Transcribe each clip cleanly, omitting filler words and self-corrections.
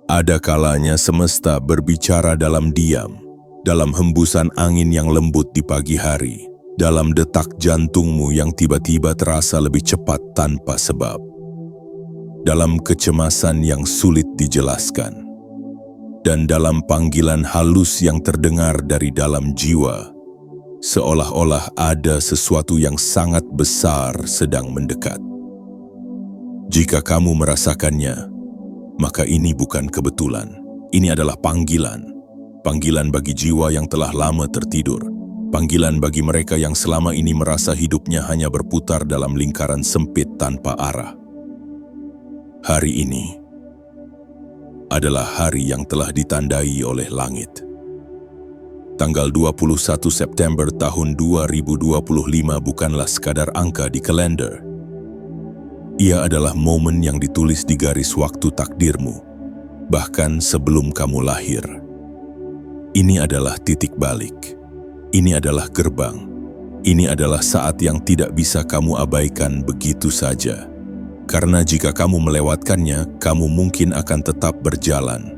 Ada kalanya semesta berbicara dalam diam, dalam hembusan angin yang lembut di pagi hari, dalam detak jantungmu yang tiba-tiba terasa lebih cepat tanpa sebab, dalam kecemasan yang sulit dijelaskan, dan dalam panggilan halus yang terdengar dari dalam jiwa, seolah-olah ada sesuatu yang sangat besar sedang mendekat. Jika kamu merasakannya, maka ini bukan kebetulan. Ini adalah panggilan. Panggilan bagi jiwa yang telah lama tertidur. Panggilan bagi mereka yang selama ini merasa hidupnya hanya berputar dalam lingkaran sempit tanpa arah. Hari ini adalah hari yang telah ditandai oleh langit. Tanggal 21 September tahun 2025 bukanlah sekadar angka di kalender. Ia adalah momen yang ditulis di garis waktu takdirmu, bahkan sebelum kamu lahir. Ini adalah titik balik. Ini adalah gerbang. Ini adalah saat yang tidak bisa kamu abaikan begitu saja. Karena jika kamu melewatkannya, kamu mungkin akan tetap berjalan.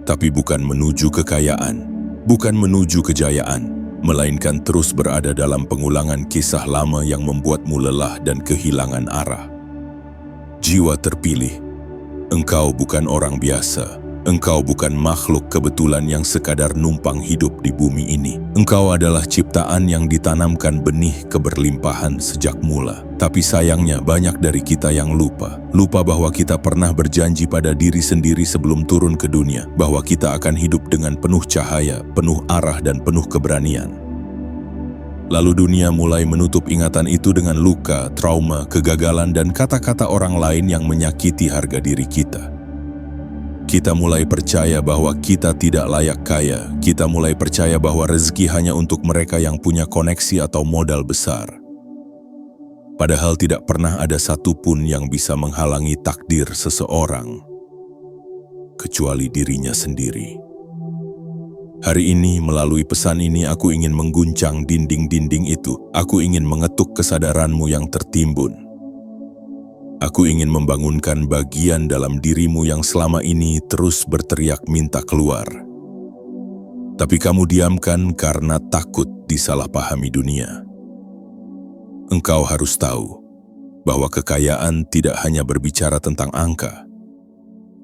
Tapi bukan menuju kekayaan, bukan menuju kejayaan, melainkan terus berada dalam pengulangan kisah lama yang membuatmu lelah dan kehilangan arah. Jiwa terpilih, engkau bukan orang biasa. Engkau bukan makhluk kebetulan yang sekadar numpang hidup di bumi ini. Engkau adalah ciptaan yang ditanamkan benih keberlimpahan sejak mula. Tapi sayangnya banyak dari kita yang lupa bahwa kita pernah berjanji pada diri sendiri sebelum turun ke dunia, bahwa kita akan hidup dengan penuh cahaya, penuh arah dan penuh keberanian. Lalu dunia mulai menutup ingatan itu dengan luka, trauma, kegagalan dan kata-kata orang lain yang menyakiti harga diri kita. Kita mulai percaya bahwa kita tidak layak kaya. Kita mulai percaya bahwa rezeki hanya untuk mereka yang punya koneksi atau modal besar. Padahal tidak pernah ada satupun yang bisa menghalangi takdir seseorang, kecuali dirinya sendiri. Hari ini, melalui pesan ini, aku ingin mengguncang dinding-dinding itu. Aku ingin mengetuk kesadaranmu yang tertimbun. Aku ingin membangunkan bagian dalam dirimu yang selama ini terus berteriak minta keluar. Tapi kamu diamkan karena takut disalahpahami dunia. Engkau harus tahu bahwa kekayaan tidak hanya berbicara tentang angka.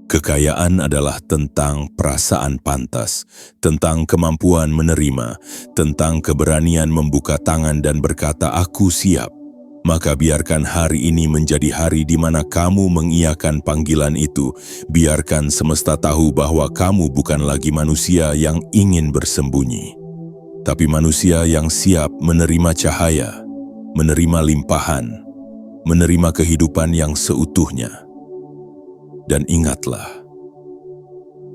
Kekayaan adalah tentang perasaan pantas, tentang kemampuan menerima, tentang keberanian membuka tangan dan berkata, "Aku siap." Maka biarkan hari ini menjadi hari di mana kamu mengiyakan panggilan itu. Biarkan semesta tahu bahwa kamu bukan lagi manusia yang ingin bersembunyi, tapi manusia yang siap menerima cahaya, menerima limpahan, menerima kehidupan yang seutuhnya. Dan ingatlah,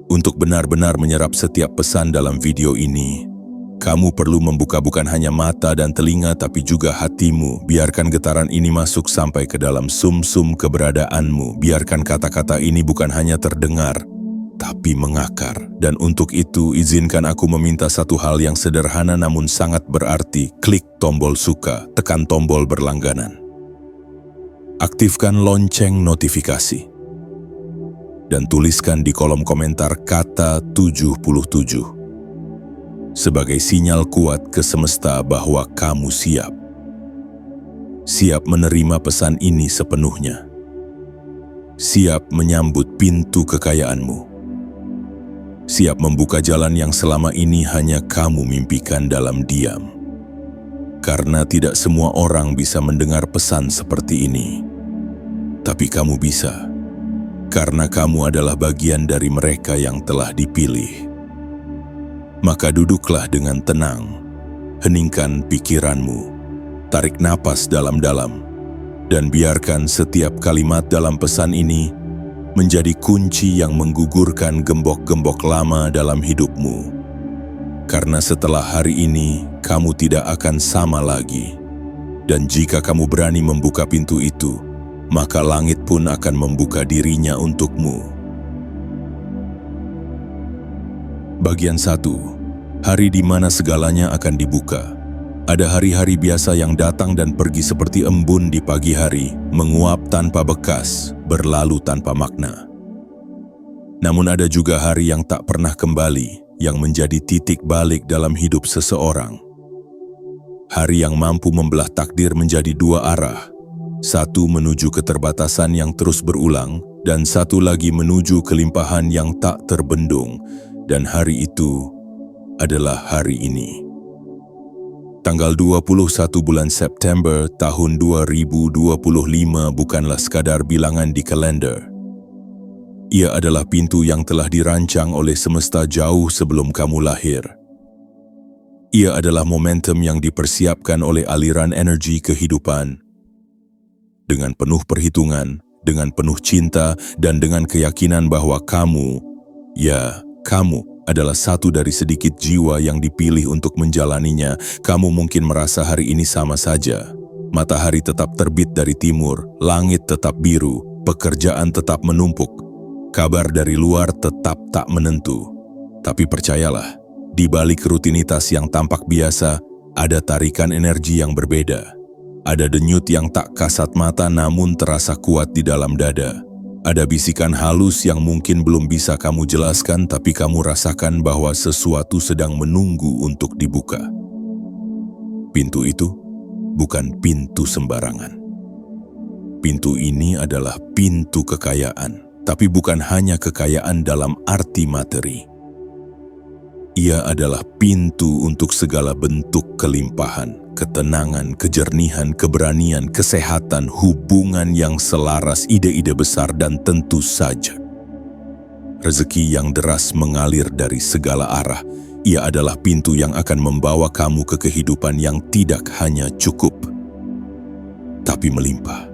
untuk benar-benar menyerap setiap pesan dalam video ini, kamu perlu membuka bukan hanya mata dan telinga tapi juga hatimu. Biarkan getaran ini masuk sampai ke dalam sumsum keberadaanmu. Biarkan kata-kata ini bukan hanya terdengar, tapi mengakar. Dan untuk itu, izinkan aku meminta satu hal yang sederhana namun sangat berarti. Klik tombol suka, tekan tombol berlangganan. Aktifkan lonceng notifikasi. Dan tuliskan di kolom komentar kata 77. Sebagai sinyal kuat ke semesta bahwa kamu siap. Siap menerima pesan ini sepenuhnya. Siap menyambut pintu kekayaanmu. Siap membuka jalan yang selama ini hanya kamu mimpikan dalam diam. Karena tidak semua orang bisa mendengar pesan seperti ini. Tapi kamu bisa. Karena kamu adalah bagian dari mereka yang telah dipilih. Maka duduklah dengan tenang, heningkan pikiranmu, tarik napas dalam-dalam, dan biarkan setiap kalimat dalam pesan ini menjadi kunci yang menggugurkan gembok-gembok lama dalam hidupmu. Karena setelah hari ini, kamu tidak akan sama lagi. Dan jika kamu berani membuka pintu itu, maka langit pun akan membuka dirinya untukmu. Bagian 1. Hari di mana segalanya akan dibuka. Ada hari-hari biasa yang datang dan pergi seperti embun di pagi hari, menguap tanpa bekas, berlalu tanpa makna. Namun ada juga hari yang tak pernah kembali, yang menjadi titik balik dalam hidup seseorang. Hari yang mampu membelah takdir menjadi dua arah. Satu menuju keterbatasan yang terus berulang, dan satu lagi menuju kelimpahan yang tak terbendung. Dan hari itu adalah hari ini. Tanggal 21 bulan September tahun 2025 bukanlah sekadar bilangan di kalender. Ia adalah pintu yang telah dirancang oleh semesta jauh sebelum kamu lahir. Ia adalah momentum yang dipersiapkan oleh aliran energi kehidupan. Dengan penuh perhitungan, dengan penuh cinta, dan dengan keyakinan bahwa kamu adalah satu dari sedikit jiwa yang dipilih untuk menjalaninya. Kamu mungkin merasa hari ini sama saja. Matahari tetap terbit dari timur, langit tetap biru, pekerjaan tetap menumpuk, kabar dari luar tetap tak menentu. Tapi percayalah, di balik rutinitas yang tampak biasa, ada tarikan energi yang berbeda. Ada denyut yang tak kasat mata namun terasa kuat di dalam dada. Ada bisikan halus yang mungkin belum bisa kamu jelaskan, tapi kamu rasakan bahwa sesuatu sedang menunggu untuk dibuka. Pintu itu bukan pintu sembarangan. Pintu ini adalah pintu kekayaan, tapi bukan hanya kekayaan dalam arti materi. Ia adalah pintu untuk segala bentuk kelimpahan, ketenangan, kejernihan, keberanian, kesehatan, hubungan yang selaras, ide-ide besar, dan tentu saja rezeki yang deras mengalir dari segala arah. Ia adalah pintu yang akan membawa kamu ke kehidupan yang tidak hanya cukup, tapi melimpah.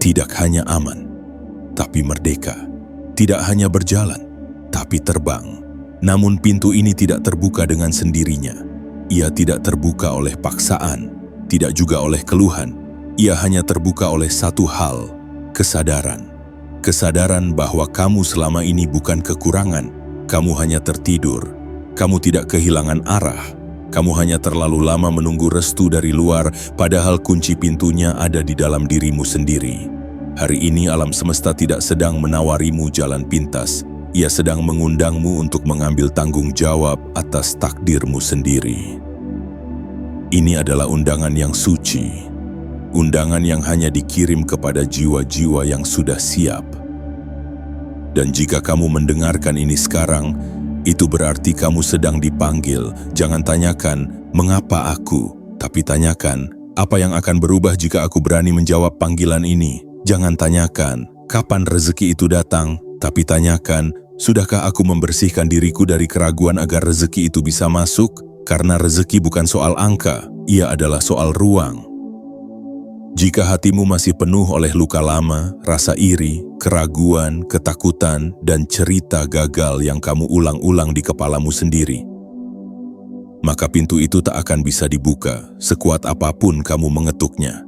Tidak hanya aman, tapi merdeka. Tidak hanya berjalan, tapi terbang. Namun pintu ini tidak terbuka dengan sendirinya. Ia tidak terbuka oleh paksaan, tidak juga oleh keluhan. Ia hanya terbuka oleh satu hal, kesadaran. Kesadaran bahwa kamu selama ini bukan kekurangan. Kamu hanya tertidur. Kamu tidak kehilangan arah. Kamu hanya terlalu lama menunggu restu dari luar, padahal kunci pintunya ada di dalam dirimu sendiri. Hari ini alam semesta tidak sedang menawarimu jalan pintas. Ia sedang mengundangmu untuk mengambil tanggung jawab atas takdirmu sendiri. Ini adalah undangan yang suci, undangan yang hanya dikirim kepada jiwa-jiwa yang sudah siap. Dan jika kamu mendengarkan ini sekarang, itu berarti kamu sedang dipanggil. Jangan tanyakan, mengapa aku? Tapi tanyakan, apa yang akan berubah jika aku berani menjawab panggilan ini? Jangan tanyakan, kapan rezeki itu datang? Tapi tanyakan, sudahkah aku membersihkan diriku dari keraguan agar rezeki itu bisa masuk? Karena rezeki bukan soal angka, ia adalah soal ruang. Jika hatimu masih penuh oleh luka lama, rasa iri, keraguan, ketakutan, dan cerita gagal yang kamu ulang-ulang di kepalamu sendiri, maka pintu itu tak akan bisa dibuka sekuat apapun kamu mengetuknya.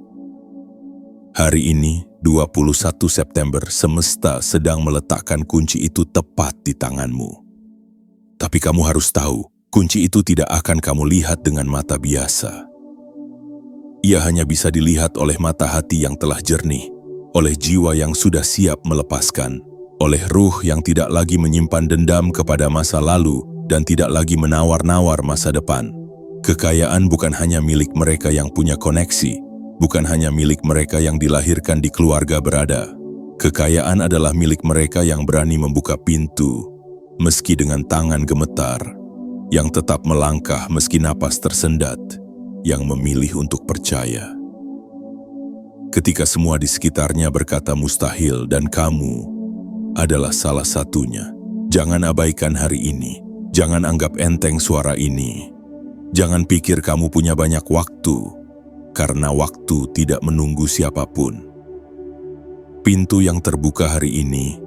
Hari ini, 21 September, semesta sedang meletakkan kunci itu tepat di tanganmu. Tapi kamu harus tahu, kunci itu tidak akan kamu lihat dengan mata biasa. Ia hanya bisa dilihat oleh mata hati yang telah jernih, oleh jiwa yang sudah siap melepaskan, oleh ruh yang tidak lagi menyimpan dendam kepada masa lalu dan tidak lagi menawar-nawar masa depan. Kekayaan bukan hanya milik mereka yang punya koneksi, bukan hanya milik mereka yang dilahirkan di keluarga berada. Kekayaan adalah milik mereka yang berani membuka pintu, meski dengan tangan gemetar, yang tetap melangkah meski napas tersendat, yang memilih untuk percaya. Ketika semua di sekitarnya berkata mustahil dan kamu adalah salah satunya, jangan abaikan hari ini. Jangan anggap enteng suara ini. Jangan pikir kamu punya banyak waktu, karena waktu tidak menunggu siapapun. Pintu yang terbuka hari ini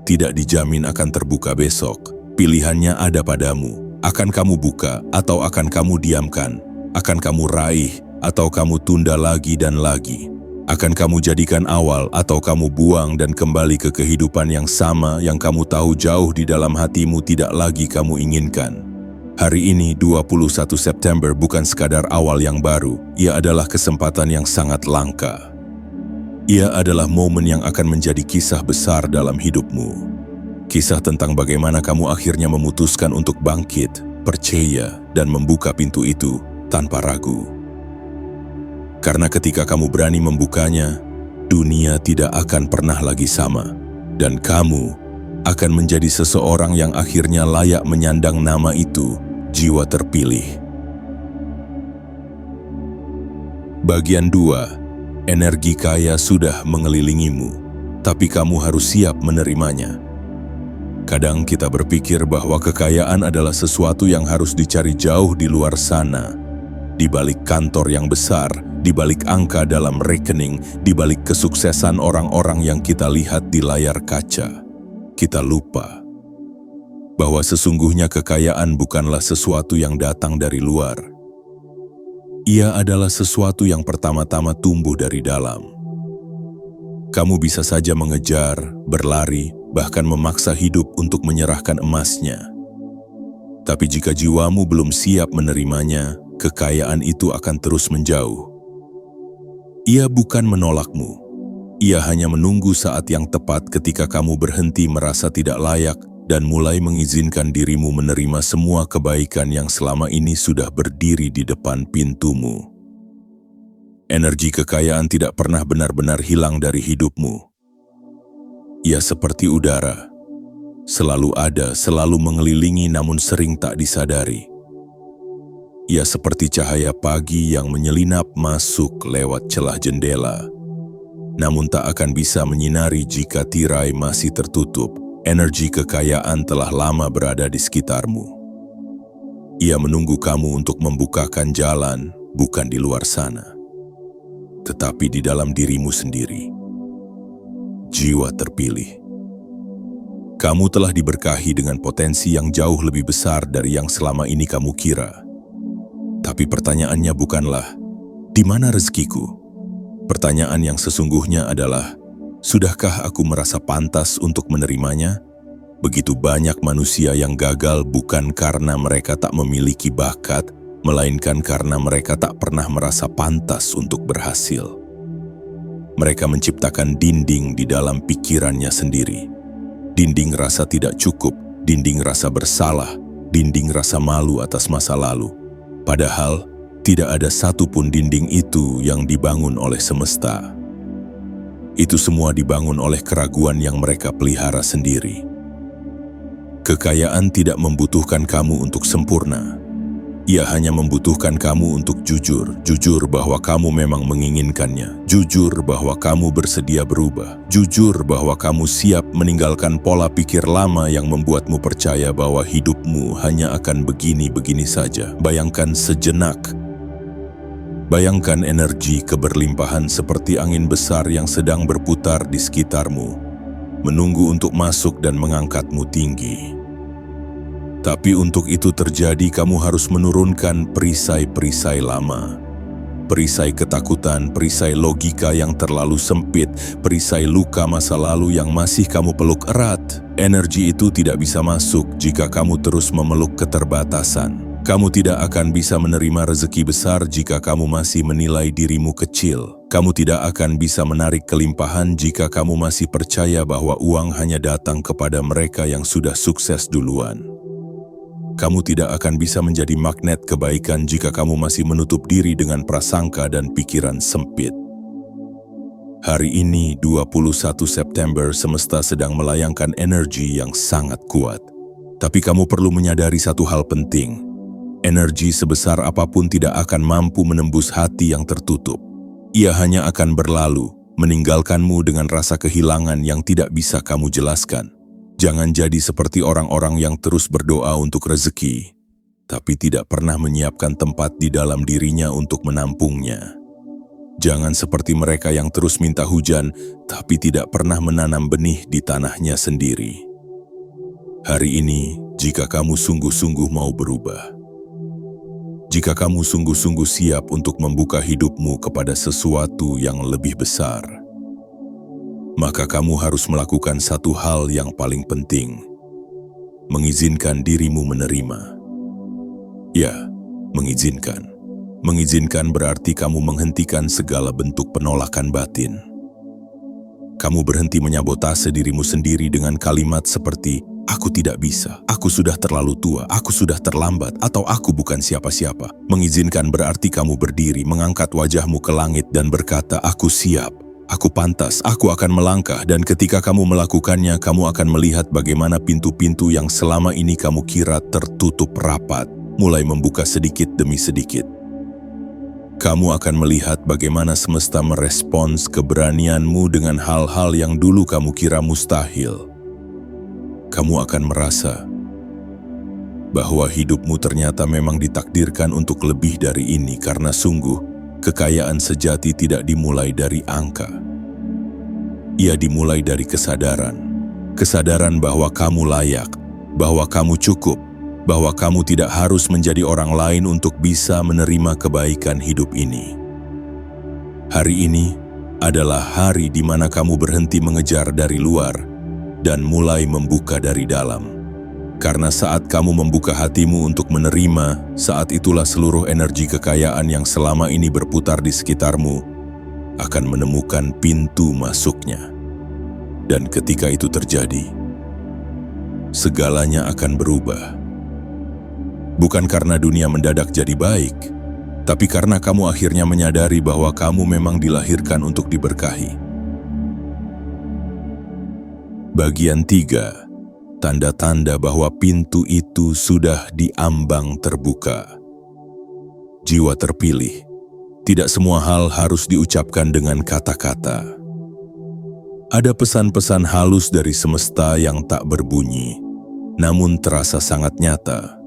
tidak dijamin akan terbuka besok. Pilihannya ada padamu. Akan kamu buka atau akan kamu diamkan? Akan kamu raih atau kamu tunda lagi dan lagi? Akan kamu jadikan awal atau kamu buang dan kembali ke kehidupan yang sama yang kamu tahu jauh di dalam hatimu tidak lagi kamu inginkan? Hari ini, 21 September, bukan sekadar awal yang baru. Ia adalah kesempatan yang sangat langka. Ia adalah momen yang akan menjadi kisah besar dalam hidupmu. Kisah tentang bagaimana kamu akhirnya memutuskan untuk bangkit, percaya, dan membuka pintu itu tanpa ragu. Karena ketika kamu berani membukanya, dunia tidak akan pernah lagi sama, dan kamu akan menjadi seseorang yang akhirnya layak menyandang nama itu, jiwa terpilih. Bagian 2. Energi kaya sudah mengelilingimu, tapi kamu harus siap menerimanya. Kadang kita berpikir bahwa kekayaan adalah sesuatu yang harus dicari jauh di luar sana, di balik kantor yang besar, di balik angka dalam rekening, di balik kesuksesan orang-orang yang kita lihat di layar kaca. Kita lupa bahwa sesungguhnya kekayaan bukanlah sesuatu yang datang dari luar. Ia adalah sesuatu yang pertama-tama tumbuh dari dalam. Kamu bisa saja mengejar, berlari, bahkan memaksa hidup untuk menyerahkan emasnya. Tapi jika jiwamu belum siap menerimanya, kekayaan itu akan terus menjauh. Ia bukan menolakmu. Ia hanya menunggu saat yang tepat ketika kamu berhenti merasa tidak layak dan mulai mengizinkan dirimu menerima semua kebaikan yang selama ini sudah berdiri di depan pintumu. Energi kekayaan tidak pernah benar-benar hilang dari hidupmu. Ia seperti udara, selalu ada, selalu mengelilingi namun sering tak disadari. Ia seperti cahaya pagi yang menyelinap masuk lewat celah jendela, namun tak akan bisa menyinari jika tirai masih tertutup. Energi kekayaan telah lama berada di sekitarmu. Ia menunggu kamu untuk membukakan jalan, bukan di luar sana, tetapi di dalam dirimu sendiri. Jiwa terpilih. Kamu telah diberkahi dengan potensi yang jauh lebih besar dari yang selama ini kamu kira. Tapi pertanyaannya bukanlah, di mana rezekiku? Pertanyaan yang sesungguhnya adalah, sudahkah aku merasa pantas untuk menerimanya? Begitu banyak manusia yang gagal bukan karena mereka tak memiliki bakat, melainkan karena mereka tak pernah merasa pantas untuk berhasil. Mereka menciptakan dinding di dalam pikirannya sendiri. Dinding rasa tidak cukup, dinding rasa bersalah, dinding rasa malu atas masa lalu. Padahal, tidak ada satupun dinding itu yang dibangun oleh semesta. Itu semua dibangun oleh keraguan yang mereka pelihara sendiri. Kekayaan tidak membutuhkan kamu untuk sempurna. Ia hanya membutuhkan kamu untuk jujur bahwa kamu memang menginginkannya, jujur bahwa kamu bersedia berubah, jujur bahwa kamu siap meninggalkan pola pikir lama yang membuatmu percaya bahwa hidupmu hanya akan begini-begini saja. Bayangkan sejenak. Bayangkan energi keberlimpahan seperti angin besar yang sedang berputar di sekitarmu, menunggu untuk masuk dan mengangkatmu tinggi. Tapi untuk itu terjadi, kamu harus menurunkan perisai-perisai lama. Perisai ketakutan, perisai logika yang terlalu sempit, perisai luka masa lalu yang masih kamu peluk erat. Energi itu tidak bisa masuk jika kamu terus memeluk keterbatasan. Kamu tidak akan bisa menerima rezeki besar jika kamu masih menilai dirimu kecil. Kamu tidak akan bisa menarik kelimpahan jika kamu masih percaya bahwa uang hanya datang kepada mereka yang sudah sukses duluan. Kamu tidak akan bisa menjadi magnet kebaikan jika kamu masih menutup diri dengan prasangka dan pikiran sempit. Hari ini, 21 September, semesta sedang melayangkan energi yang sangat kuat. Tapi kamu perlu menyadari satu hal penting. Energi sebesar apapun tidak akan mampu menembus hati yang tertutup. Ia hanya akan berlalu, meninggalkanmu dengan rasa kehilangan yang tidak bisa kamu jelaskan. Jangan jadi seperti orang-orang yang terus berdoa untuk rezeki, tapi tidak pernah menyiapkan tempat di dalam dirinya untuk menampungnya. Jangan seperti mereka yang terus minta hujan, tapi tidak pernah menanam benih di tanahnya sendiri. Hari ini, jika kamu sungguh-sungguh mau berubah, jika kamu sungguh-sungguh siap untuk membuka hidupmu kepada sesuatu yang lebih besar, maka kamu harus melakukan satu hal yang paling penting, mengizinkan dirimu menerima. Ya, mengizinkan. Mengizinkan berarti kamu menghentikan segala bentuk penolakan batin. Kamu berhenti menyabotase dirimu sendiri dengan kalimat seperti, "Aku tidak bisa, aku sudah terlalu tua, aku sudah terlambat, atau aku bukan siapa-siapa." Mengizinkan berarti kamu berdiri, mengangkat wajahmu ke langit dan berkata, "Aku siap, aku pantas, aku akan melangkah." Dan ketika kamu melakukannya, kamu akan melihat bagaimana pintu-pintu yang selama ini kamu kira tertutup rapat, mulai membuka sedikit demi sedikit. Kamu akan melihat bagaimana semesta merespons keberanianmu dengan hal-hal yang dulu kamu kira mustahil. Kamu akan merasa bahwa hidupmu ternyata memang ditakdirkan untuk lebih dari ini, karena sungguh kekayaan sejati tidak dimulai dari angka. Ia dimulai dari kesadaran. Kesadaran bahwa kamu layak, bahwa kamu cukup, bahwa kamu tidak harus menjadi orang lain untuk bisa menerima kebaikan hidup ini. Hari ini adalah hari di mana kamu berhenti mengejar dari luar dan mulai membuka dari dalam. Karena saat kamu membuka hatimu untuk menerima, saat itulah seluruh energi kekayaan yang selama ini berputar di sekitarmu akan menemukan pintu masuknya. Dan ketika itu terjadi, segalanya akan berubah. Bukan karena dunia mendadak jadi baik, tapi karena kamu akhirnya menyadari bahwa kamu memang dilahirkan untuk diberkahi. Bagian 3. Tanda-tanda bahwa pintu itu sudah diambang terbuka. Jiwa terpilih. Tidak semua hal harus diucapkan dengan kata-kata. Ada pesan-pesan halus dari semesta yang tak berbunyi, namun terasa sangat nyata.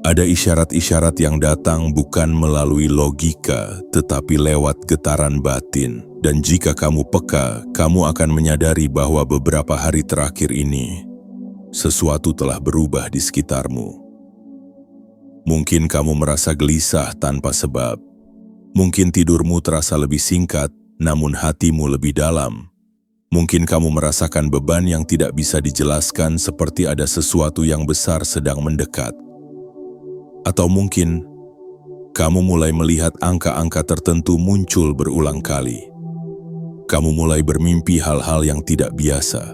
Ada isyarat-isyarat yang datang bukan melalui logika, tetapi lewat getaran batin. Dan jika kamu peka, kamu akan menyadari bahwa beberapa hari terakhir ini, sesuatu telah berubah di sekitarmu. Mungkin kamu merasa gelisah tanpa sebab. Mungkin tidurmu terasa lebih singkat, namun hatimu lebih dalam. Mungkin kamu merasakan beban yang tidak bisa dijelaskan, seperti ada sesuatu yang besar sedang mendekat. Atau mungkin kamu mulai melihat angka-angka tertentu muncul berulang kali. Kamu mulai bermimpi hal-hal yang tidak biasa.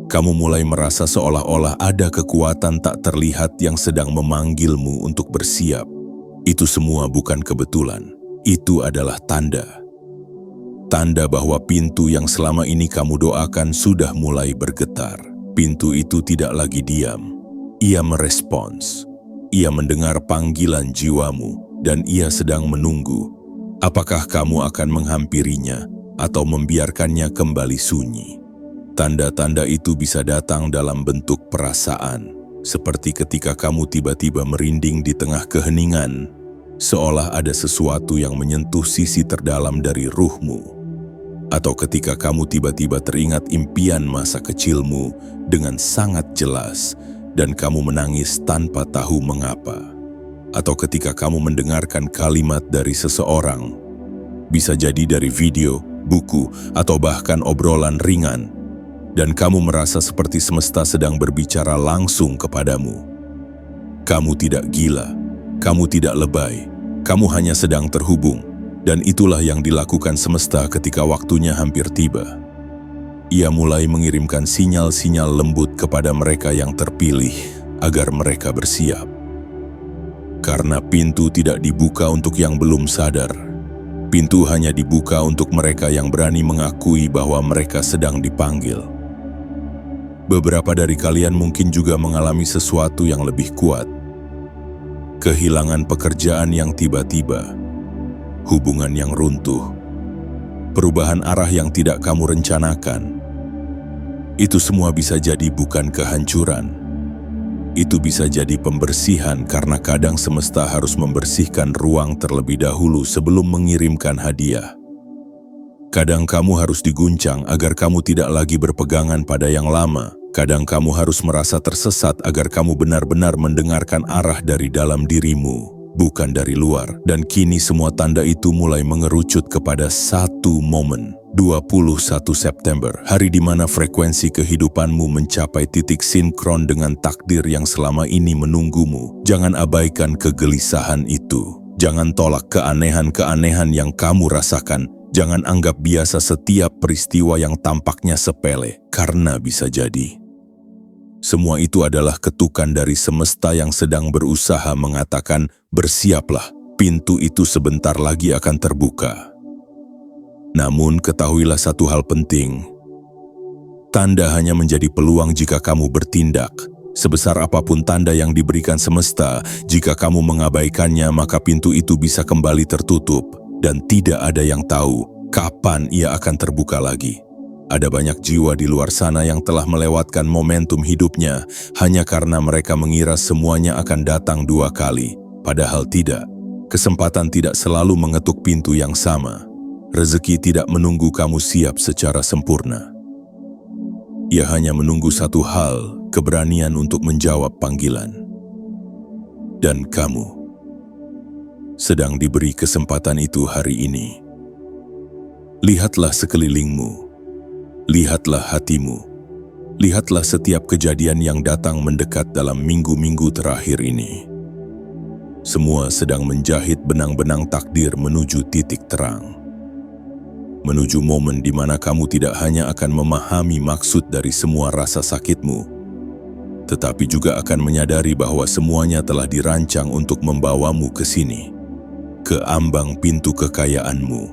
Kamu mulai merasa seolah-olah ada kekuatan tak terlihat yang sedang memanggilmu untuk bersiap. Itu semua bukan kebetulan. Itu adalah tanda. Tanda bahwa pintu yang selama ini kamu doakan sudah mulai bergetar. Pintu itu tidak lagi diam. Ia merespons. Ia mendengar panggilan jiwamu, dan ia sedang menunggu. Apakah kamu akan menghampirinya atau membiarkannya kembali sunyi? Tanda-tanda itu bisa datang dalam bentuk perasaan, seperti ketika kamu tiba-tiba merinding di tengah keheningan, seolah ada sesuatu yang menyentuh sisi terdalam dari ruhmu. Atau ketika kamu tiba-tiba teringat impian masa kecilmu dengan sangat jelas, dan kamu menangis tanpa tahu mengapa. Atau ketika kamu mendengarkan kalimat dari seseorang, bisa jadi dari video, buku, atau bahkan obrolan ringan, dan kamu merasa seperti semesta sedang berbicara langsung kepadamu. Kamu tidak gila, kamu tidak lebay, kamu hanya sedang terhubung, dan itulah yang dilakukan semesta ketika waktunya hampir tiba. Ia mulai mengirimkan sinyal-sinyal lembut kepada mereka yang terpilih agar mereka bersiap. Karena pintu tidak dibuka untuk yang belum sadar. Pintu hanya dibuka untuk mereka yang berani mengakui bahwa mereka sedang dipanggil. Beberapa dari kalian mungkin juga mengalami sesuatu yang lebih kuat. Kehilangan pekerjaan yang tiba-tiba, hubungan yang runtuh, perubahan arah yang tidak kamu rencanakan. Itu semua bisa jadi bukan kehancuran. Itu bisa jadi pembersihan, karena kadang semesta harus membersihkan ruang terlebih dahulu sebelum mengirimkan hadiah. Kadang kamu harus diguncang agar kamu tidak lagi berpegangan pada yang lama. Kadang kamu harus merasa tersesat agar kamu benar-benar mendengarkan arah dari dalam dirimu, bukan dari luar. Dan kini semua tanda itu mulai mengerucut kepada satu momen. 21 September, hari di mana frekuensi kehidupanmu mencapai titik sinkron dengan takdir yang selama ini menunggumu. Jangan abaikan kegelisahan itu. Jangan tolak keanehan-keanehan yang kamu rasakan. Jangan anggap biasa setiap peristiwa yang tampaknya sepele, karena bisa jadi semua itu adalah ketukan dari semesta yang sedang berusaha mengatakan, bersiaplah, pintu itu sebentar lagi akan terbuka. Namun ketahuilah satu hal penting, tanda hanya menjadi peluang jika kamu bertindak. Sebesar apapun tanda yang diberikan semesta, jika kamu mengabaikannya maka pintu itu bisa kembali tertutup dan tidak ada yang tahu kapan ia akan terbuka lagi. Ada banyak jiwa di luar sana yang telah melewatkan momentum hidupnya hanya karena mereka mengira semuanya akan datang dua kali. Padahal tidak. Kesempatan tidak selalu mengetuk pintu yang sama. Rezeki tidak menunggu kamu siap secara sempurna. Ia hanya menunggu satu hal, keberanian untuk menjawab panggilan. Dan kamu sedang diberi kesempatan itu hari ini. Lihatlah sekelilingmu. Lihatlah hatimu, lihatlah setiap kejadian yang datang mendekat dalam minggu-minggu terakhir ini. Semua sedang menjahit benang-benang takdir menuju titik terang. Menuju momen di mana kamu tidak hanya akan memahami maksud dari semua rasa sakitmu, tetapi juga akan menyadari bahwa semuanya telah dirancang untuk membawamu ke sini, ke ambang pintu kekayaanmu.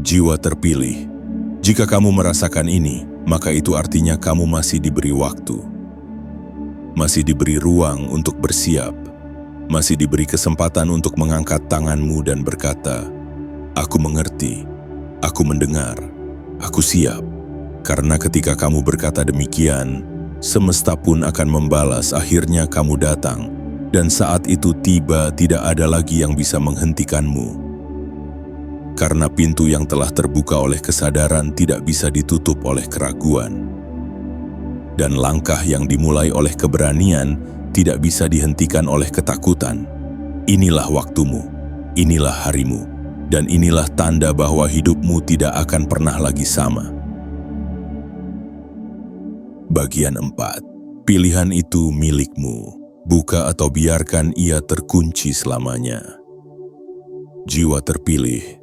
Jiwa terpilih. Jika kamu merasakan ini, maka itu artinya kamu masih diberi waktu. Masih diberi ruang untuk bersiap. Masih diberi kesempatan untuk mengangkat tanganmu dan berkata, "Aku mengerti, aku mendengar, aku siap." Karena ketika kamu berkata demikian, semesta pun akan membalas. Akhirnya kamu datang, dan saat itu tiba tidak ada lagi yang bisa menghentikanmu. Karena pintu yang telah terbuka oleh kesadaran tidak bisa ditutup oleh keraguan. Dan langkah yang dimulai oleh keberanian tidak bisa dihentikan oleh ketakutan. Inilah waktumu, inilah harimu, dan inilah tanda bahwa hidupmu tidak akan pernah lagi sama. Bagian 4. Pilihan itu milikmu. Buka atau biarkan ia terkunci selamanya. Jiwa terpilih.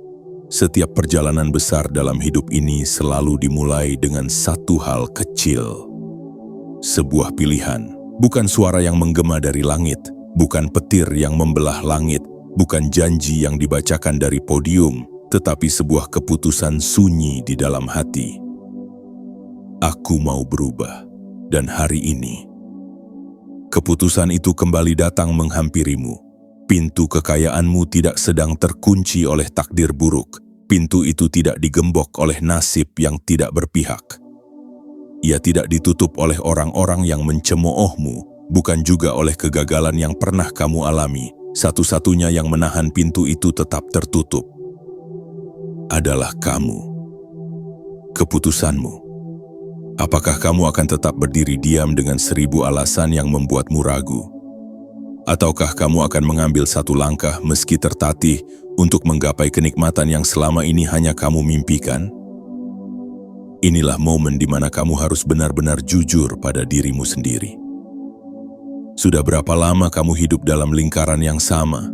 Setiap perjalanan besar dalam hidup ini selalu dimulai dengan satu hal kecil. Sebuah pilihan, bukan suara yang menggema dari langit, bukan petir yang membelah langit, bukan janji yang dibacakan dari podium, tetapi sebuah keputusan sunyi di dalam hati. Aku mau berubah, dan hari ini keputusan itu kembali datang menghampirimu. Pintu kekayaanmu tidak sedang terkunci oleh takdir buruk. Pintu itu tidak digembok oleh nasib yang tidak berpihak. Ia tidak ditutup oleh orang-orang yang mencemoohmu, bukan juga oleh kegagalan yang pernah kamu alami. Satu-satunya yang menahan pintu itu tetap tertutup adalah kamu. Keputusanmu. Apakah kamu akan tetap berdiri diam dengan 1000 alasan yang membuatmu ragu? Ataukah kamu akan mengambil satu langkah meski tertatih untuk menggapai kenikmatan yang selama ini hanya kamu mimpikan? Inilah momen di mana kamu harus benar-benar jujur pada dirimu sendiri. Sudah berapa lama kamu hidup dalam lingkaran yang sama?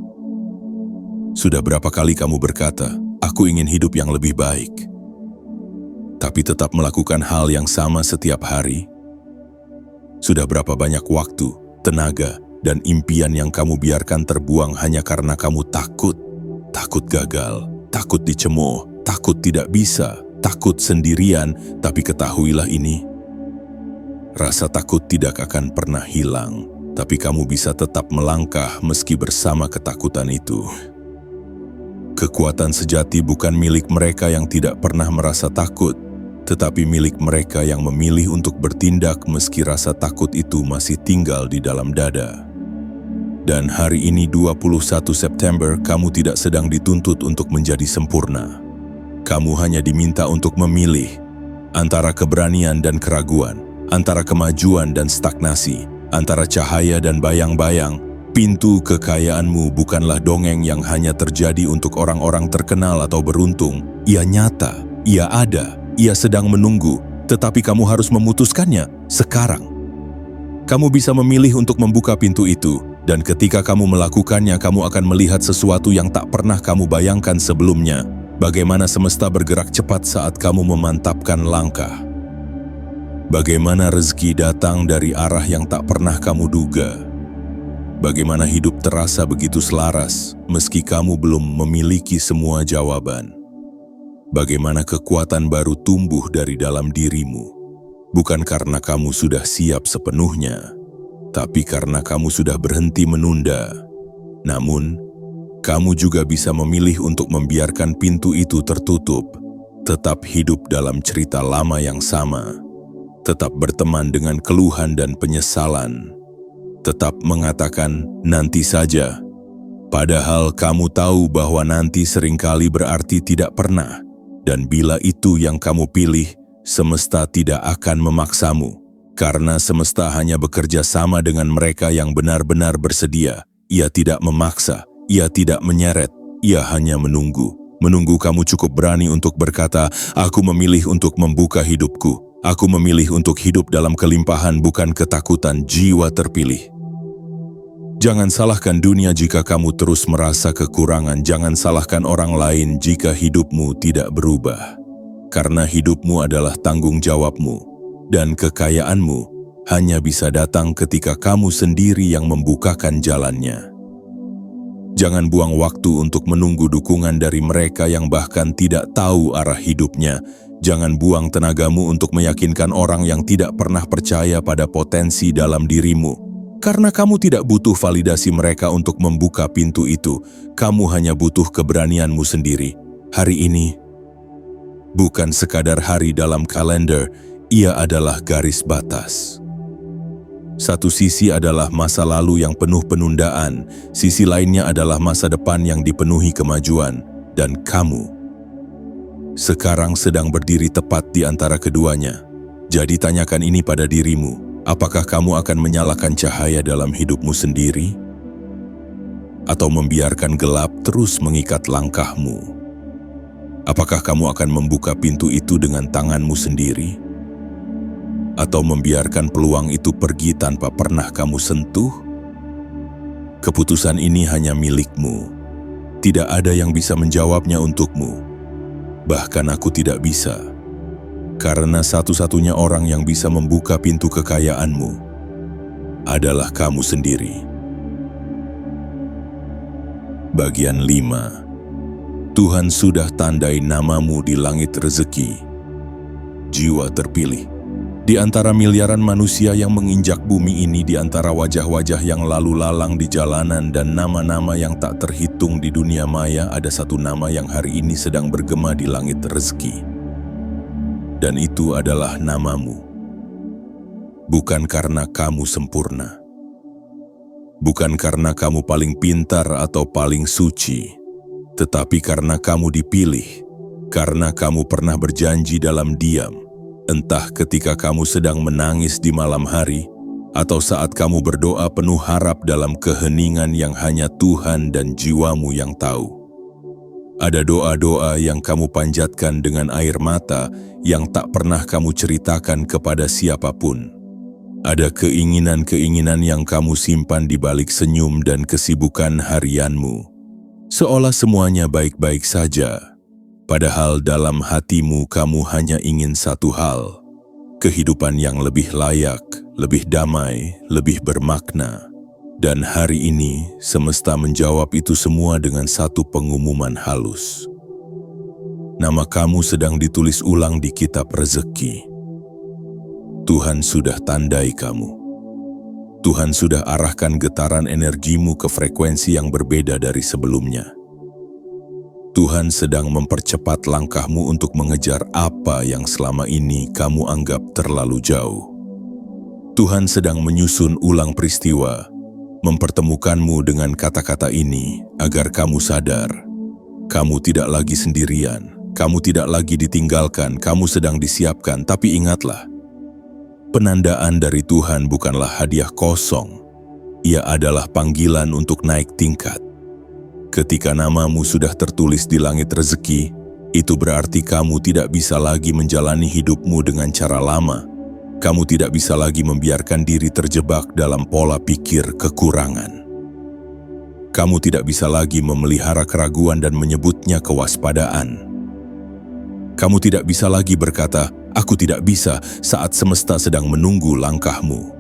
Sudah berapa kali kamu berkata, "Aku ingin hidup yang lebih baik," tapi tetap melakukan hal yang sama setiap hari? Sudah berapa banyak waktu, tenaga, dan impian yang kamu biarkan terbuang hanya karena kamu takut? Takut gagal, takut dicemooh, takut tidak bisa, takut sendirian. Tapi ketahuilah ini, rasa takut tidak akan pernah hilang, tapi kamu bisa tetap melangkah meski bersama ketakutan itu. Kekuatan sejati bukan milik mereka yang tidak pernah merasa takut, tetapi milik mereka yang memilih untuk bertindak meski rasa takut itu masih tinggal di dalam dada. Dan hari ini 21 September, kamu tidak sedang dituntut untuk menjadi sempurna. Kamu hanya diminta untuk memilih antara keberanian dan keraguan, antara kemajuan dan stagnasi, antara cahaya dan bayang-bayang. Pintu kekayaanmu bukanlah dongeng yang hanya terjadi untuk orang-orang terkenal atau beruntung. Ia nyata, ia ada, ia sedang menunggu, tetapi kamu harus memutuskannya sekarang. Kamu bisa memilih untuk membuka pintu itu, dan ketika kamu melakukannya, kamu akan melihat sesuatu yang tak pernah kamu bayangkan sebelumnya. Bagaimana semesta bergerak cepat saat kamu memantapkan langkah. Bagaimana rezeki datang dari arah yang tak pernah kamu duga. Bagaimana hidup terasa begitu selaras meski kamu belum memiliki semua jawaban. Bagaimana kekuatan baru tumbuh dari dalam dirimu. Bukan karena kamu sudah siap sepenuhnya, tapi karena kamu sudah berhenti menunda. Namun, kamu juga bisa memilih untuk membiarkan pintu itu tertutup, tetap hidup dalam cerita lama yang sama, tetap berteman dengan keluhan dan penyesalan, tetap mengatakan nanti saja, padahal kamu tahu bahwa nanti seringkali berarti tidak pernah, dan bila itu yang kamu pilih, semesta tidak akan memaksamu, karena semesta hanya bekerja sama dengan mereka yang benar-benar bersedia. Ia tidak memaksa, ia tidak menyeret, ia hanya menunggu. Menunggu kamu cukup berani untuk berkata, aku memilih untuk membuka hidupku. Aku memilih untuk hidup dalam kelimpahan bukan ketakutan jiwa terpilih. Jangan salahkan dunia jika kamu terus merasa kekurangan. Jangan salahkan orang lain jika hidupmu tidak berubah. Karena hidupmu adalah tanggung jawabmu. Dan kekayaanmu hanya bisa datang ketika kamu sendiri yang membukakan jalannya. Jangan buang waktu untuk menunggu dukungan dari mereka yang bahkan tidak tahu arah hidupnya. Jangan buang tenagamu untuk meyakinkan orang yang tidak pernah percaya pada potensi dalam dirimu. Karena kamu tidak butuh validasi mereka untuk membuka pintu itu. Kamu hanya butuh keberanianmu sendiri. Hari ini bukan sekadar hari dalam kalender, ia adalah garis batas. Satu sisi adalah masa lalu yang penuh penundaan, sisi lainnya adalah masa depan yang dipenuhi kemajuan, dan kamu sekarang sedang berdiri tepat di antara keduanya. Jadi tanyakan ini pada dirimu, apakah kamu akan menyalakan cahaya dalam hidupmu sendiri? Atau membiarkan gelap terus mengikat langkahmu? Apakah kamu akan membuka pintu itu dengan tanganmu sendiri? Atau membiarkan peluang itu pergi tanpa pernah kamu sentuh? Keputusan ini hanya milikmu. Tidak ada yang bisa menjawabnya untukmu. Bahkan aku tidak bisa. Karena satu-satunya orang yang bisa membuka pintu kekayaanmu adalah kamu sendiri. Bagian 5. Tuhan sudah tandai namamu di langit rezeki. Jiwa terpilih. Di antara miliaran manusia yang menginjak bumi ini, di antara wajah-wajah yang lalu lalang di jalanan dan nama-nama yang tak terhitung di dunia maya, ada satu nama yang hari ini sedang bergema di langit rezeki. Dan itu adalah namamu. Bukan karena kamu sempurna. Bukan karena kamu paling pintar atau paling suci. Tetapi karena kamu dipilih. Karena kamu pernah berjanji dalam diam. Entah ketika kamu sedang menangis di malam hari, atau saat kamu berdoa penuh harap dalam keheningan yang hanya Tuhan dan jiwamu yang tahu. Ada doa-doa yang kamu panjatkan dengan air mata yang tak pernah kamu ceritakan kepada siapapun. Ada keinginan-keinginan yang kamu simpan di balik senyum dan kesibukan harianmu. Seolah semuanya baik-baik saja. Padahal dalam hatimu kamu hanya ingin satu hal, kehidupan yang lebih layak, lebih damai, lebih bermakna. Dan hari ini semesta menjawab itu semua dengan satu pengumuman halus. Nama kamu sedang ditulis ulang di kitab rezeki. Tuhan sudah tandai kamu. Tuhan sudah arahkan getaran energimu ke frekuensi yang berbeda dari sebelumnya. Tuhan sedang mempercepat langkahmu untuk mengejar apa yang selama ini kamu anggap terlalu jauh. Tuhan sedang menyusun ulang peristiwa, mempertemukanmu dengan kata-kata ini agar kamu sadar. Kamu tidak lagi sendirian, kamu tidak lagi ditinggalkan, kamu sedang disiapkan. Tapi ingatlah, penandaan dari Tuhan bukanlah hadiah kosong. Ia adalah panggilan untuk naik tingkat. Ketika namamu sudah tertulis di langit rezeki, itu berarti kamu tidak bisa lagi menjalani hidupmu dengan cara lama. Kamu tidak bisa lagi membiarkan diri terjebak dalam pola pikir kekurangan. Kamu tidak bisa lagi memelihara keraguan dan menyebutnya kewaspadaan. Kamu tidak bisa lagi berkata, "Aku tidak bisa," saat semesta sedang menunggu langkahmu.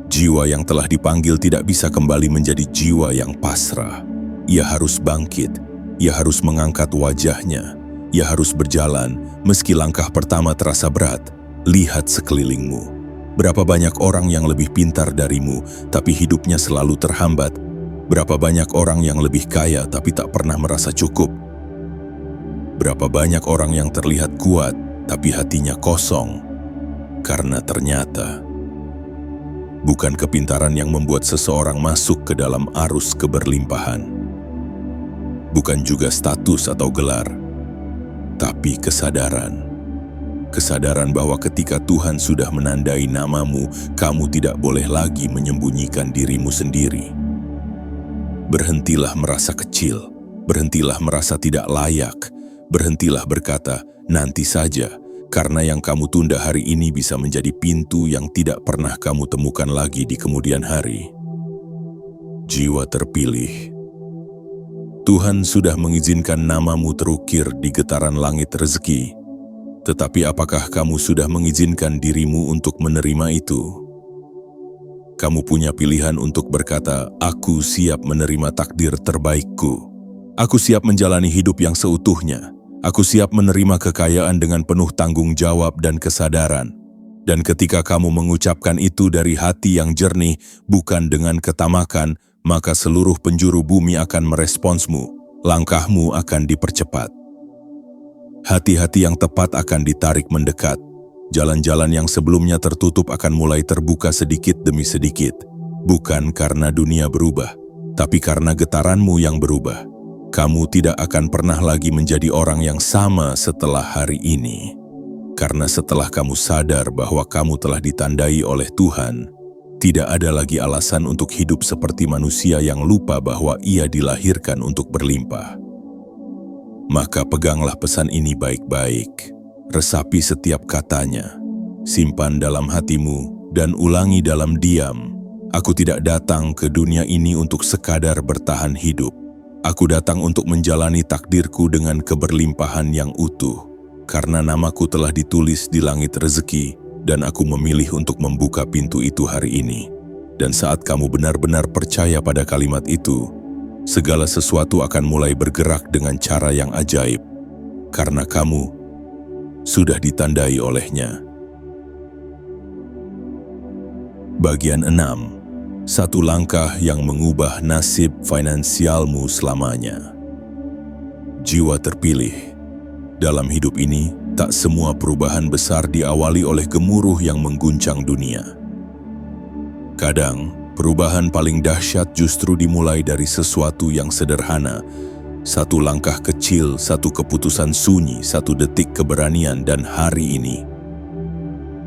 Jiwa yang telah dipanggil tidak bisa kembali menjadi jiwa yang pasrah. Ia harus bangkit, ia harus mengangkat wajahnya, ia harus berjalan meski langkah pertama terasa berat. Lihat sekelilingmu. Berapa banyak orang yang lebih pintar darimu, tapi hidupnya selalu terhambat. Berapa banyak orang yang lebih kaya, tapi tak pernah merasa cukup. Berapa banyak orang yang terlihat kuat, tapi hatinya kosong. Karena ternyata, bukan kepintaran yang membuat seseorang masuk ke dalam arus keberlimpahan. Bukan juga status atau gelar, tapi kesadaran. Kesadaran bahwa ketika Tuhan sudah menandai namamu, kamu tidak boleh lagi menyembunyikan dirimu sendiri. Berhentilah merasa kecil, berhentilah merasa tidak layak, berhentilah berkata, "Nanti saja," karena yang kamu tunda hari ini bisa menjadi pintu yang tidak pernah kamu temukan lagi di kemudian hari. Jiwa terpilih. Tuhan sudah mengizinkan namamu terukir di getaran langit rezeki. Tetapi apakah kamu sudah mengizinkan dirimu untuk menerima itu? Kamu punya pilihan untuk berkata, "Aku siap menerima takdir terbaikku. Aku siap menjalani hidup yang seutuhnya. Aku siap menerima kekayaan dengan penuh tanggung jawab dan kesadaran." Dan ketika kamu mengucapkan itu dari hati yang jernih, bukan dengan ketamakan, maka seluruh penjuru bumi akan meresponsmu. Langkahmu akan dipercepat. Hati-hati yang tepat akan ditarik mendekat. Jalan-jalan yang sebelumnya tertutup akan mulai terbuka sedikit demi sedikit. Bukan karena dunia berubah, tapi karena getaranmu yang berubah. Kamu tidak akan pernah lagi menjadi orang yang sama setelah hari ini. Karena setelah kamu sadar bahwa kamu telah ditandai oleh Tuhan, tidak ada lagi alasan untuk hidup seperti manusia yang lupa bahwa ia dilahirkan untuk berlimpah. Maka peganglah pesan ini baik-baik, resapi setiap katanya, simpan dalam hatimu, dan ulangi dalam diam. Aku tidak datang ke dunia ini untuk sekadar bertahan hidup. Aku datang untuk menjalani takdirku dengan keberlimpahan yang utuh, karena namaku telah ditulis di langit rezeki, dan aku memilih untuk membuka pintu itu hari ini. Dan saat kamu benar-benar percaya pada kalimat itu, segala sesuatu akan mulai bergerak dengan cara yang ajaib, karena kamu sudah ditandai olehnya. Bagian 6. Satu langkah yang mengubah nasib finansialmu selamanya. Jiwa terpilih. Dalam hidup ini, tak semua perubahan besar diawali oleh gemuruh yang mengguncang dunia. Kadang, perubahan paling dahsyat justru dimulai dari sesuatu yang sederhana. Satu langkah kecil, satu keputusan sunyi, satu detik keberanian, dan hari ini.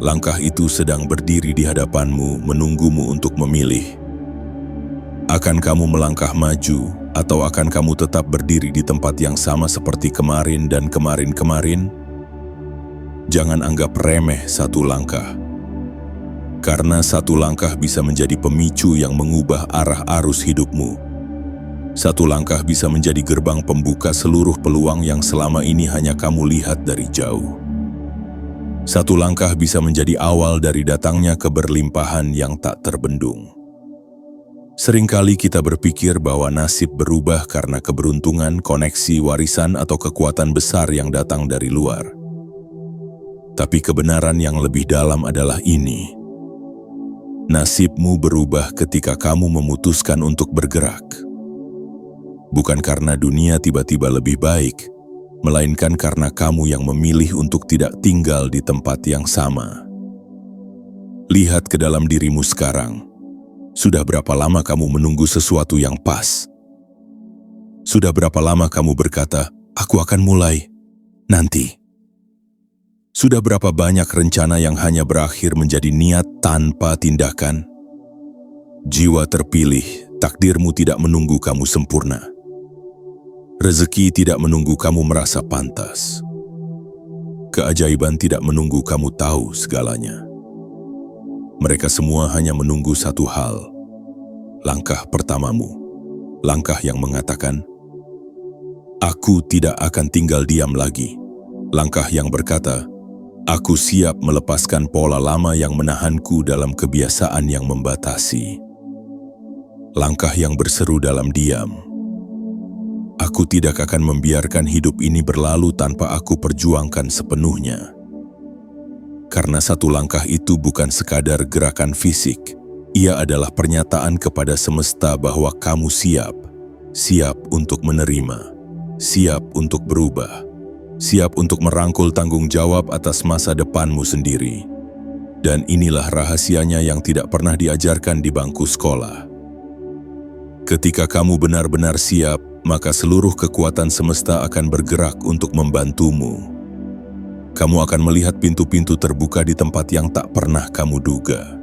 Langkah itu sedang berdiri di hadapanmu, menunggumu untuk memilih. Akan kamu melangkah maju, atau akan kamu tetap berdiri di tempat yang sama seperti kemarin dan kemarin-kemarin? Jangan anggap remeh satu langkah. Karena satu langkah bisa menjadi pemicu yang mengubah arah arus hidupmu. Satu langkah bisa menjadi gerbang pembuka seluruh peluang yang selama ini hanya kamu lihat dari jauh. Satu langkah bisa menjadi awal dari datangnya keberlimpahan yang tak terbendung. Seringkali kita berpikir bahwa nasib berubah karena keberuntungan, koneksi, warisan, atau kekuatan besar yang datang dari luar. Tapi kebenaran yang lebih dalam adalah ini. Nasibmu berubah ketika kamu memutuskan untuk bergerak. Bukan karena dunia tiba-tiba lebih baik, melainkan karena kamu yang memilih untuk tidak tinggal di tempat yang sama. Lihat ke dalam dirimu sekarang. Sudah berapa lama kamu menunggu sesuatu yang pas? Sudah berapa lama kamu berkata, "Aku akan mulai nanti"? Sudah berapa banyak rencana yang hanya berakhir menjadi niat tanpa tindakan? Jiwa terpilih, takdirmu tidak menunggu kamu sempurna. Rezeki tidak menunggu kamu merasa pantas. Keajaiban tidak menunggu kamu tahu segalanya. Mereka semua hanya menunggu satu hal, langkah pertamamu, langkah yang mengatakan, "Aku tidak akan tinggal diam lagi. Langkah yang berkata, aku siap melepaskan pola lama yang menahanku dalam kebiasaan yang membatasi. Langkah yang berseru dalam diam, aku tidak akan membiarkan hidup ini berlalu tanpa aku perjuangkan sepenuhnya. Karena satu langkah itu bukan sekadar gerakan fisik, ia adalah pernyataan kepada semesta bahwa kamu siap. Siap untuk menerima, siap untuk berubah, siap untuk merangkul tanggung jawab atas masa depanmu sendiri. Dan inilah rahasianya yang tidak pernah diajarkan di bangku sekolah. Ketika kamu benar-benar siap, maka seluruh kekuatan semesta akan bergerak untuk membantumu. Kamu akan melihat pintu-pintu terbuka di tempat yang tak pernah kamu duga.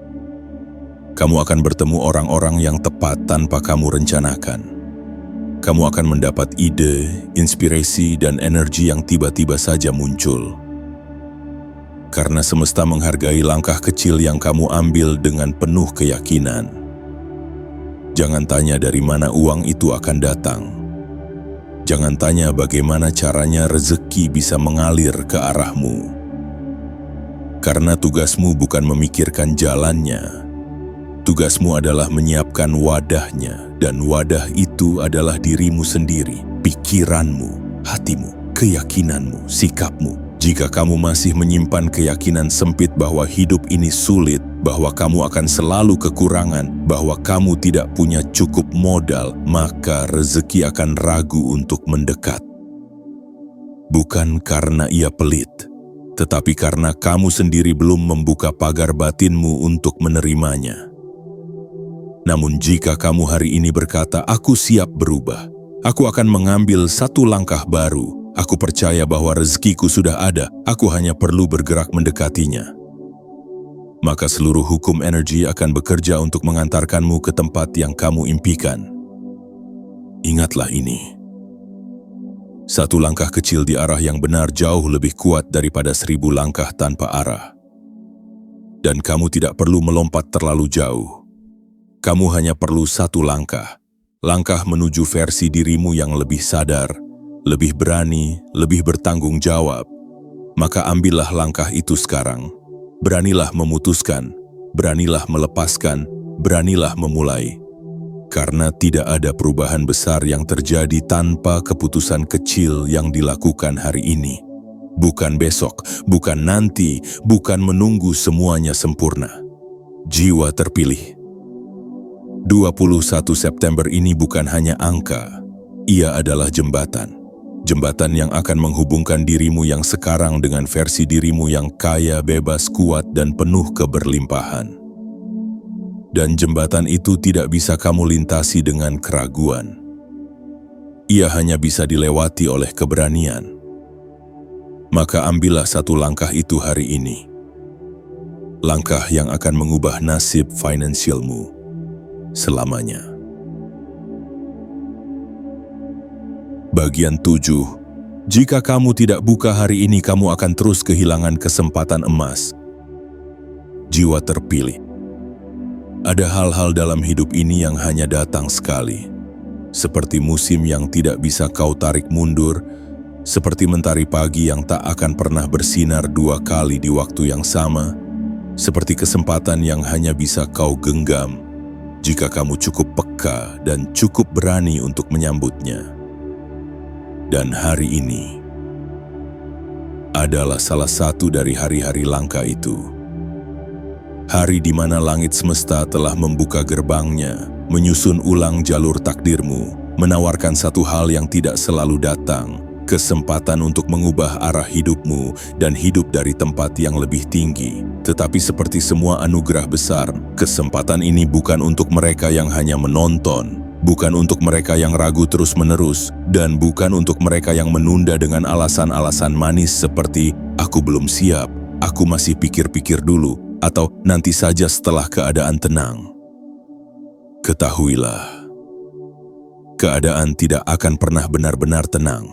Kamu akan bertemu orang-orang yang tepat tanpa kamu rencanakan. Kamu akan mendapat ide, inspirasi, dan energi yang tiba-tiba saja muncul. Karena semesta menghargai langkah kecil yang kamu ambil dengan penuh keyakinan. Jangan tanya dari mana uang itu akan datang. Jangan tanya bagaimana caranya rezeki bisa mengalir ke arahmu. Karena tugasmu bukan memikirkan jalannya. Tugasmu adalah menyiapkan wadahnya, dan wadah itu adalah dirimu sendiri, pikiranmu, hatimu, keyakinanmu, sikapmu. Jika kamu masih menyimpan keyakinan sempit bahwa hidup ini sulit, bahwa kamu akan selalu kekurangan, bahwa kamu tidak punya cukup modal, maka rezeki akan ragu untuk mendekat. Bukan karena ia pelit, tetapi karena kamu sendiri belum membuka pagar batinmu untuk menerimanya. Namun jika kamu hari ini berkata, aku siap berubah, aku akan mengambil satu langkah baru, aku percaya bahwa rezekiku sudah ada, aku hanya perlu bergerak mendekatinya. Maka seluruh hukum energi akan bekerja untuk mengantarkanmu ke tempat yang kamu impikan. Ingatlah ini. Satu langkah kecil di arah yang benar jauh lebih kuat daripada 1000 langkah tanpa arah. Dan kamu tidak perlu melompat terlalu jauh. Kamu hanya perlu satu langkah. Langkah menuju versi dirimu yang lebih sadar, lebih berani, lebih bertanggung jawab. Maka ambillah langkah itu sekarang. Beranilah memutuskan, beranilah melepaskan, beranilah memulai. Karena tidak ada perubahan besar yang terjadi tanpa keputusan kecil yang dilakukan hari ini. Bukan besok, bukan nanti, bukan menunggu semuanya sempurna. Jiwa terpilih. 21 September ini bukan hanya angka, ia adalah jembatan. Jembatan yang akan menghubungkan dirimu yang sekarang dengan versi dirimu yang kaya, bebas, kuat, dan penuh keberlimpahan. Dan jembatan itu tidak bisa kamu lintasi dengan keraguan. Ia hanya bisa dilewati oleh keberanian. Maka ambillah satu langkah itu hari ini. Langkah yang akan mengubah nasib finansialmu selamanya. Bagian 7. Jika kamu tidak buka hari ini, kamu akan terus kehilangan kesempatan emas. Jiwa terpilih. Ada hal-hal dalam hidup ini yang hanya datang sekali. Seperti musim yang tidak bisa kau tarik mundur, seperti mentari pagi yang tak akan pernah bersinar 2 kali di waktu yang sama, seperti kesempatan yang hanya bisa kau genggam jika kamu cukup peka dan cukup berani untuk menyambutnya. Dan hari ini adalah salah satu dari hari-hari langka itu. Hari di mana langit semesta telah membuka gerbangnya, menyusun ulang jalur takdirmu, menawarkan satu hal yang tidak selalu datang, kesempatan untuk mengubah arah hidupmu dan hidup dari tempat yang lebih tinggi. Tetapi seperti semua anugerah besar, kesempatan ini bukan untuk mereka yang hanya menonton, bukan untuk mereka yang ragu terus-menerus, dan bukan untuk mereka yang menunda dengan alasan-alasan manis seperti aku belum siap, aku masih pikir-pikir dulu, atau nanti saja setelah keadaan tenang. Ketahuilah, keadaan tidak akan pernah benar-benar tenang.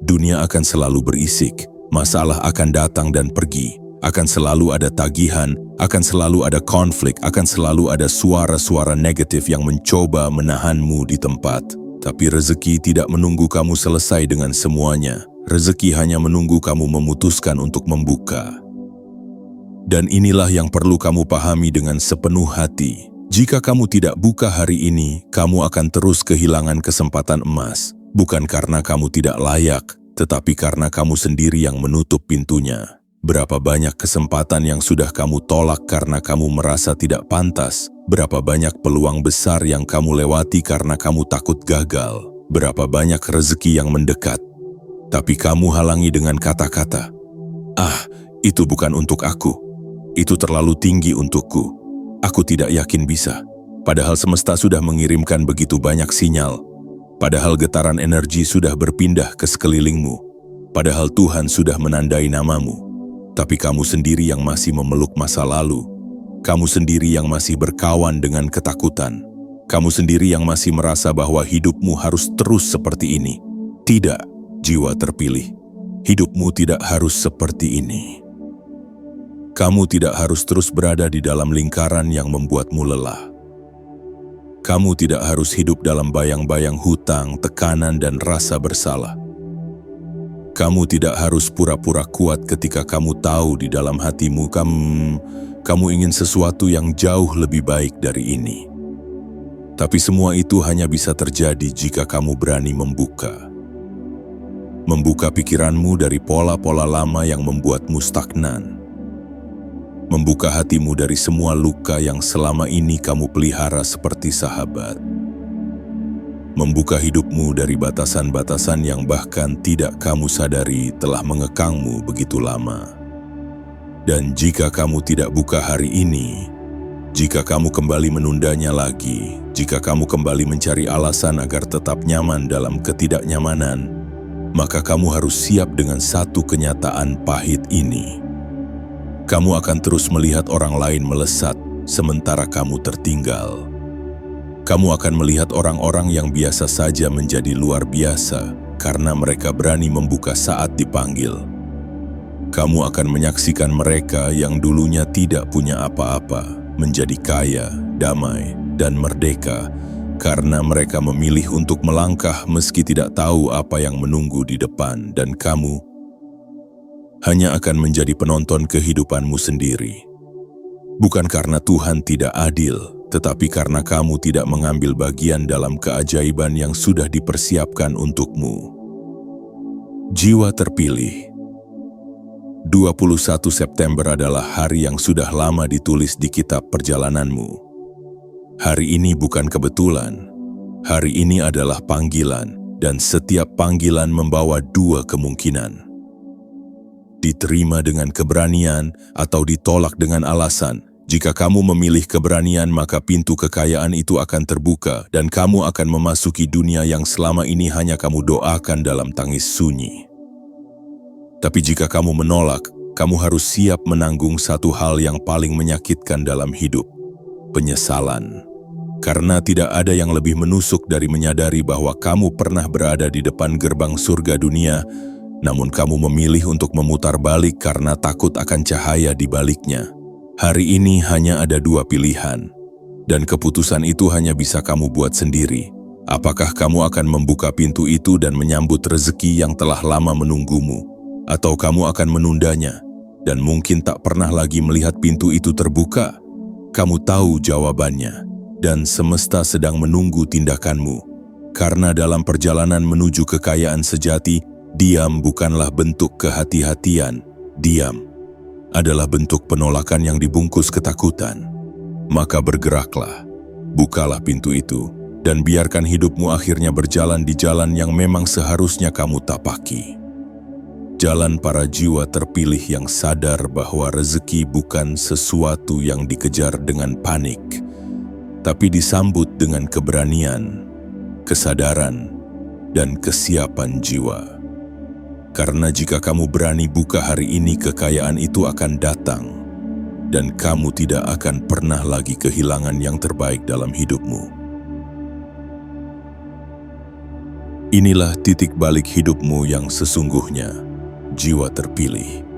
Dunia akan selalu berisik, masalah akan datang dan pergi, akan selalu ada tagihan, akan selalu ada konflik, akan selalu ada suara-suara negatif yang mencoba menahanmu di tempat. Tapi rezeki tidak menunggu kamu selesai dengan semuanya. rezeki hanya menunggu kamu memutuskan untuk membuka. Dan inilah yang perlu kamu pahami dengan sepenuh hati. Jika kamu tidak buka hari ini, kamu akan terus kehilangan kesempatan emas. Bukan karena kamu tidak layak, tetapi karena kamu sendiri yang menutup pintunya. Berapa banyak kesempatan yang sudah kamu tolak karena kamu merasa tidak pantas? Berapa banyak peluang besar yang kamu lewati karena kamu takut gagal? Berapa banyak rezeki yang mendekat, tapi kamu halangi dengan kata-kata, "Ah, itu bukan untuk aku. Itu terlalu tinggi untukku. Aku tidak yakin bisa." Padahal semesta sudah mengirimkan begitu banyak sinyal. Padahal getaran energi sudah berpindah ke sekelilingmu. Padahal Tuhan sudah menandai namamu. Tapi kamu sendiri yang masih memeluk masa lalu. Kamu sendiri yang masih berkawan dengan ketakutan. Kamu sendiri yang masih merasa bahwa hidupmu harus terus seperti ini. Tidak, jiwa terpilih. Hidupmu tidak harus seperti ini. Kamu tidak harus terus berada di dalam lingkaran yang membuatmu lelah. Kamu tidak harus hidup dalam bayang-bayang hutang, tekanan, dan rasa bersalah. Kamu tidak harus pura-pura kuat ketika kamu tahu di dalam hatimu kamu ingin sesuatu yang jauh lebih baik dari ini. Tapi semua itu hanya bisa terjadi jika kamu berani membuka. Membuka pikiranmu dari pola-pola lama yang membuatmu stagnan. Membuka hatimu dari semua luka yang selama ini kamu pelihara seperti sahabat. Membuka hidupmu dari batasan-batasan yang bahkan tidak kamu sadari telah mengekangmu begitu lama. Dan jika kamu tidak buka hari ini, jika kamu kembali menundanya lagi, jika kamu kembali mencari alasan agar tetap nyaman dalam ketidaknyamanan, maka kamu harus siap dengan satu kenyataan pahit ini. Kamu akan terus melihat orang lain melesat, sementara kamu tertinggal. Kamu akan melihat orang-orang yang biasa saja menjadi luar biasa, karena mereka berani membuka saat dipanggil. Kamu akan menyaksikan mereka yang dulunya tidak punya apa-apa, menjadi kaya, damai, dan merdeka, karena mereka memilih untuk melangkah meski tidak tahu apa yang menunggu di depan, dan kamu hanya akan menjadi penonton kehidupanmu sendiri. Bukan karena Tuhan tidak adil, tetapi karena kamu tidak mengambil bagian dalam keajaiban yang sudah dipersiapkan untukmu. Jiwa terpilih. 21 September adalah hari yang sudah lama ditulis di kitab perjalananmu. Hari ini bukan kebetulan. Hari ini adalah panggilan, dan setiap panggilan membawa dua kemungkinan. Diterima dengan keberanian atau ditolak dengan alasan. Jika kamu memilih keberanian, maka pintu kekayaan itu akan terbuka dan kamu akan memasuki dunia yang selama ini hanya kamu doakan dalam tangis sunyi. Tapi jika kamu menolak, kamu harus siap menanggung satu hal yang paling menyakitkan dalam hidup, penyesalan. Karena tidak ada yang lebih menusuk dari menyadari bahwa kamu pernah berada di depan gerbang surga dunia, namun kamu memilih untuk memutar balik karena takut akan cahaya di baliknya. Hari ini hanya ada dua pilihan, dan keputusan itu hanya bisa kamu buat sendiri. Apakah kamu akan membuka pintu itu dan menyambut rezeki yang telah lama menunggumu, atau kamu akan menundanya, dan mungkin tak pernah lagi melihat pintu itu terbuka? Kamu tahu jawabannya, dan semesta sedang menunggu tindakanmu. Karena dalam perjalanan menuju kekayaan sejati, diam bukanlah bentuk kehati-hatian. Diam adalah bentuk penolakan yang dibungkus ketakutan. Maka bergeraklah, bukalah pintu itu, dan biarkan hidupmu akhirnya berjalan di jalan yang memang seharusnya kamu tapaki. Jalan para jiwa terpilih yang sadar bahwa rezeki bukan sesuatu yang dikejar dengan panik, tapi disambut dengan keberanian, kesadaran, dan kesiapan jiwa. Karena jika kamu berani buka hari ini, kekayaan itu akan datang, dan kamu tidak akan pernah lagi kehilangan yang terbaik dalam hidupmu. Inilah titik balik hidupmu yang sesungguhnya, jiwa terpilih.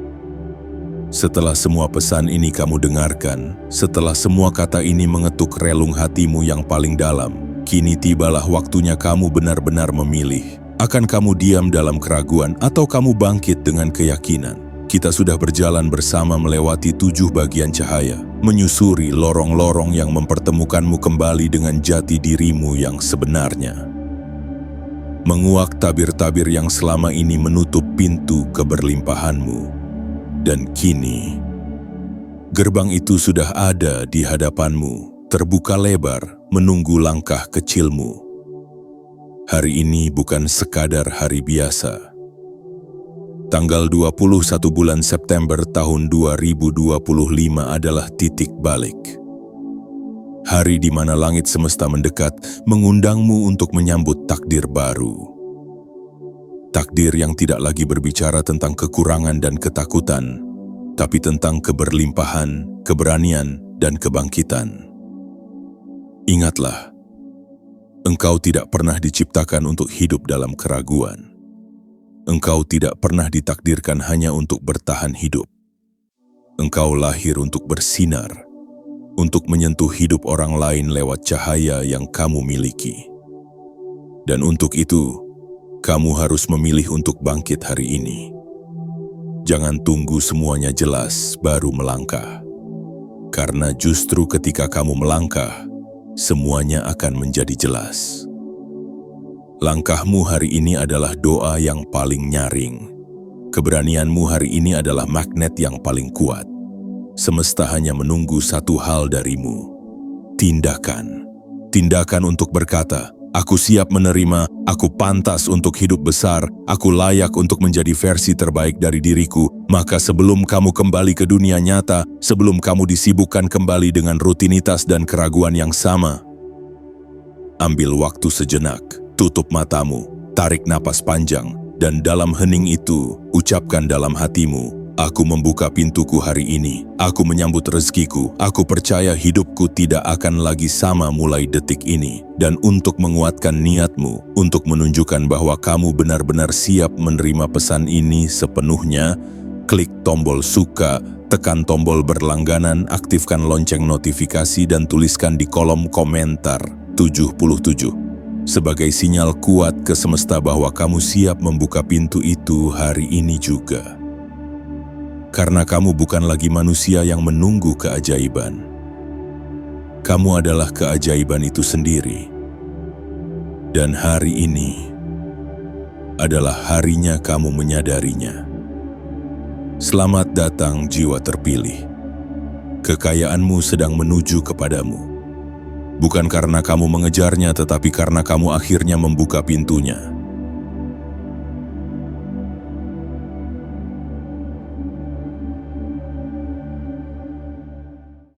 Setelah semua pesan ini kamu dengarkan, setelah semua kata ini mengetuk relung hatimu yang paling dalam, kini tibalah waktunya kamu benar-benar memilih. Akan kamu diam dalam keraguan atau kamu bangkit dengan keyakinan? Kita sudah berjalan bersama melewati 7 bagian cahaya, menyusuri lorong-lorong yang mempertemukanmu kembali dengan jati dirimu yang sebenarnya. Menguak tabir-tabir yang selama ini menutup pintu keberlimpahanmu. Dan kini, gerbang itu sudah ada di hadapanmu, terbuka lebar, menunggu langkah kecilmu. Hari ini bukan sekadar hari biasa. Tanggal 21 bulan September tahun 2025 adalah titik balik. Hari di mana langit semesta mendekat, mengundangmu untuk menyambut takdir baru. Takdir yang tidak lagi berbicara tentang kekurangan dan ketakutan, tapi tentang keberlimpahan, keberanian, dan kebangkitan. Ingatlah, engkau tidak pernah diciptakan untuk hidup dalam keraguan. Engkau tidak pernah ditakdirkan hanya untuk bertahan hidup. Engkau lahir untuk bersinar, untuk menyentuh hidup orang lain lewat cahaya yang kamu miliki. Dan untuk itu, kamu harus memilih untuk bangkit hari ini. Jangan tunggu semuanya jelas baru melangkah. Karena justru ketika kamu melangkah, semuanya akan menjadi jelas. Langkahmu hari ini adalah doa yang paling nyaring. Keberanianmu hari ini adalah magnet yang paling kuat. Semesta hanya menunggu satu hal darimu. Tindakan. Tindakan untuk berkata, aku siap menerima, aku pantas untuk hidup besar, aku layak untuk menjadi versi terbaik dari diriku. Maka sebelum kamu kembali ke dunia nyata, sebelum kamu disibukkan kembali dengan rutinitas dan keraguan yang sama, ambil waktu sejenak. Tutup matamu, tarik napas panjang, dan dalam hening itu, ucapkan dalam hatimu, aku membuka pintuku hari ini, aku menyambut rezekiku, aku percaya hidupku tidak akan lagi sama mulai detik ini. Dan untuk menguatkan niatmu, untuk menunjukkan bahwa kamu benar-benar siap menerima pesan ini sepenuhnya, klik tombol suka, tekan tombol berlangganan, aktifkan lonceng notifikasi, dan tuliskan di kolom komentar 77. Sebagai sinyal kuat ke semesta bahwa kamu siap membuka pintu itu hari ini juga. Karena kamu bukan lagi manusia yang menunggu keajaiban. Kamu adalah keajaiban itu sendiri. Dan hari ini adalah harinya kamu menyadarinya. Selamat datang jiwa terpilih. Kekayaanmu sedang menuju kepadamu. Bukan karena kamu mengejarnya, tetapi karena kamu akhirnya membuka pintunya.